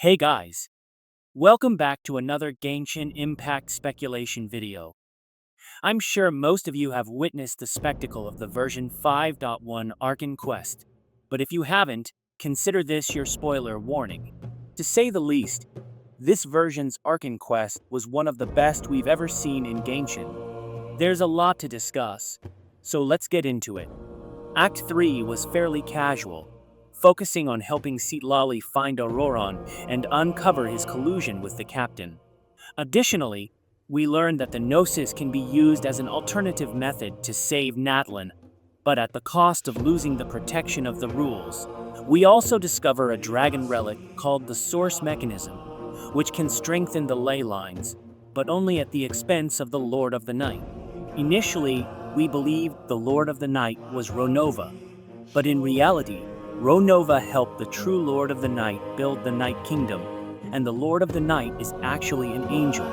Hey guys, welcome back to another Genshin Impact speculation video. I'm sure most of you have witnessed the spectacle of the version 5.1 Archon Quest, but if you haven't, consider this your spoiler warning. To say the least, this version's Archon Quest was one of the best we've ever seen in Genshin. There's a lot to discuss, so let's get into it. Act 3 was fairly casual, focusing on helping Citlali find Auroron and uncover his collusion with the captain. Additionally, we learned that the Gnosis can be used as an alternative method to save Natlan, but at the cost of losing the protection of the rules. We also discover a dragon relic called the Source Mechanism, which can strengthen the ley lines, but only at the expense of the Lord of the Night. Initially, we believed the Lord of the Night was Ronova, but in reality, Ronova helped the true Lord of the Night build the Night Kingdom, and the Lord of the Night is actually an angel.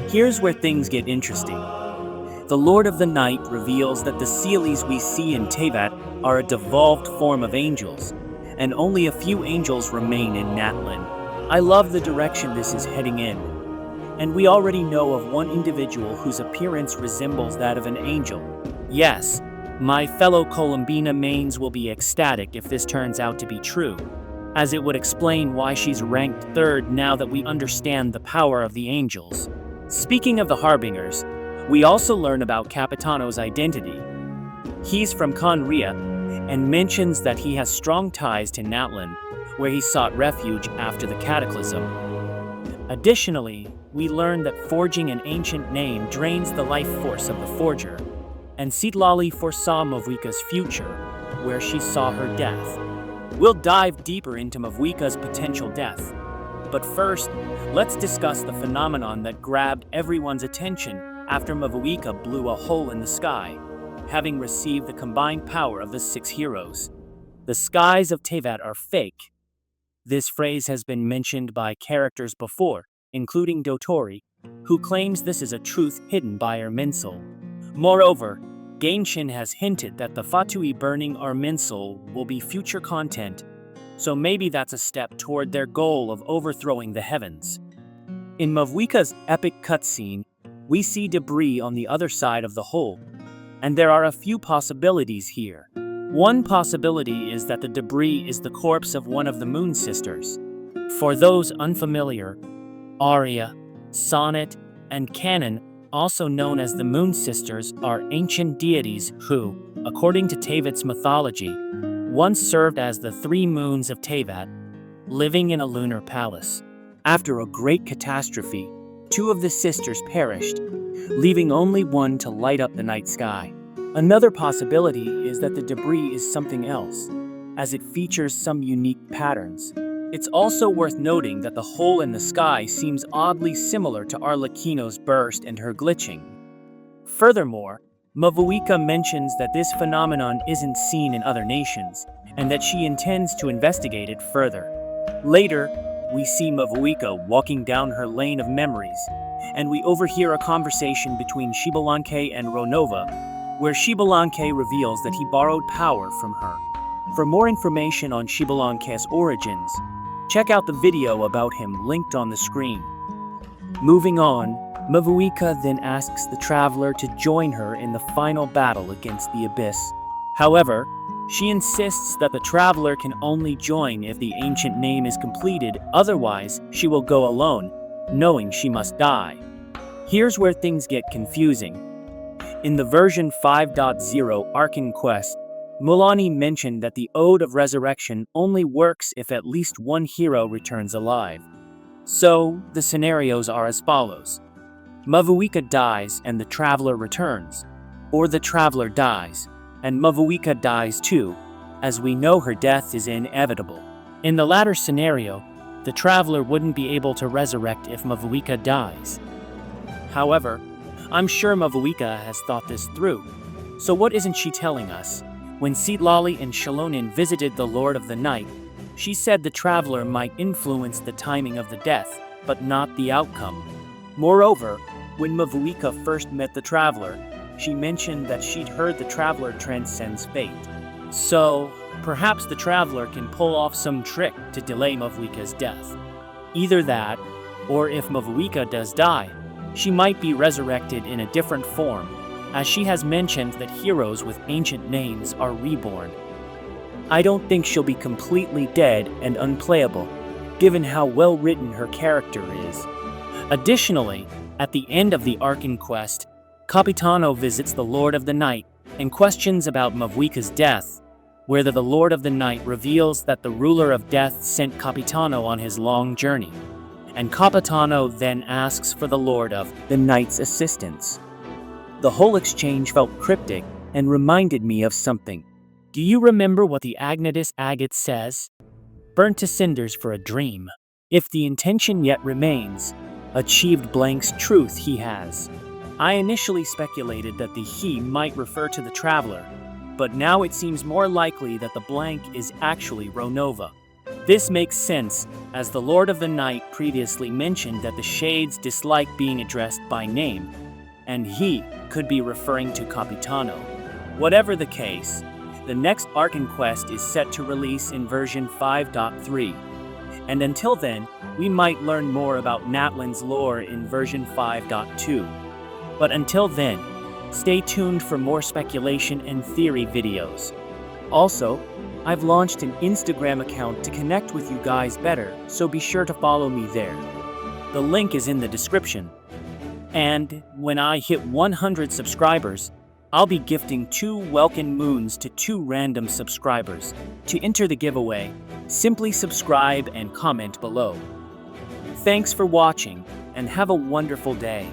Here's where things get interesting. The Lord of the Night reveals that the Seelies we see in Teyvat are a devolved form of angels, and only a few angels remain in Natlan. I love the direction this is heading in, and we already know of one individual whose appearance resembles that of an angel. Yes, my fellow Columbina mains will be ecstatic if this turns out to be true, as it would explain why she's ranked 3rd now that we understand the power of the angels. Speaking of the Harbingers, we also learn about Capitano's identity. He's from Conria, and mentions that he has strong ties to Natlan, where he sought refuge after the Cataclysm. Additionally, we learn that forging an ancient name drains the life force of the forger, and Citlali foresaw Mavuika's future, where she saw her death. We'll dive deeper into Mavuika's potential death. But first, let's discuss the phenomenon that grabbed everyone's attention after Mavuika blew a hole in the sky, having received the combined power of the 6 heroes. The skies of Teyvat are fake. This phrase has been mentioned by characters before, including Dotori, who claims this is a truth hidden by Irminsul. Moreover, Genshin has hinted that the Fatui burning Irminsul will be future content, so maybe that's a step toward their goal of overthrowing the heavens. In Mavuika's epic cutscene, we see debris on the other side of the hole, and there are a few possibilities here. One possibility is that the debris is the corpse of one of the Moon Sisters. For those unfamiliar, Arya, Sonnet, and Canon, also known as the Moon Sisters, are ancient deities who, according to Teyvat's mythology, once served as the 3 moons of Teyvat, living in a lunar palace. After a great catastrophe, 2 of the sisters perished, leaving only one to light up the night sky. Another possibility is that the debris is something else, as it features some unique patterns. It's also worth noting that the hole in the sky seems oddly similar to Arlecchino's burst and her glitching. Furthermore, Mavuika mentions that this phenomenon isn't seen in other nations, and that she intends to investigate it further. Later, we see Mavuika walking down her lane of memories, and we overhear a conversation between xbalanque and ronova, where xbalanque reveals that he borrowed power from her. For more information on xbalanque's origins, check out the video about him linked on the screen. Moving on, Mavuika then asks the Traveler to join her in the final battle against the Abyss. However, she insists that the Traveler can only join if the ancient name is completed, otherwise she will go alone, knowing she must die. Here's where things get confusing. In the version 5.0 Archon Quest, Mulani mentioned that the Ode of Resurrection only works if at least one hero returns alive. So, the scenarios are as follows. Mavuika dies and the Traveler returns, or the Traveler dies, and Mavuika dies too, as we know her death is inevitable. In the latter scenario, the Traveler wouldn't be able to resurrect if Mavuika dies. However, I'm sure Mavuika has thought this through, so what isn't she telling us? When Citlali and Shalonin visited the Lord of the Night, she said the Traveler might influence the timing of the death, but not the outcome. Moreover, when Mavuika first met the Traveler, she mentioned that she'd heard the Traveler transcends fate. So, perhaps the Traveler can pull off some trick to delay Mavuika's death. Either that, or if Mavuika does die, she might be resurrected in a different form, as she has mentioned that heroes with ancient names are reborn. I don't think she'll be completely dead and unplayable, given how well written her character is. Additionally, at the end of the Archon Quest, Capitano visits the Lord of the Night and questions about Mavuika's death, where the Lord of the Night reveals that the ruler of death sent Capitano on his long journey, and Capitano then asks for the Lord of the Night's assistance. The whole exchange felt cryptic and reminded me of something. Do you remember what the Agnatus Agate says? Burnt to cinders for a dream. If the intention yet remains, achieved blank's truth he has. I initially speculated that the he might refer to the traveler, but now it seems more likely that the blank is actually Ronova. This makes sense, as the Lord of the Night previously mentioned that the Shades dislike being addressed by name, and he could be referring to Capitano. Whatever the case, the next Archon Quest is set to release in version 5.3, and until then, we might learn more about Natlan's lore in version 5.2. But until then, stay tuned for more speculation and theory videos. Also, I've launched an Instagram account to connect with you guys better, so be sure to follow me there. The link is in the description. And when I hit 100 subscribers, I'll be gifting 2 Welkin Moons to 2 random subscribers. To enter the giveaway, simply subscribe and comment below. Thanks for watching, and have a wonderful day.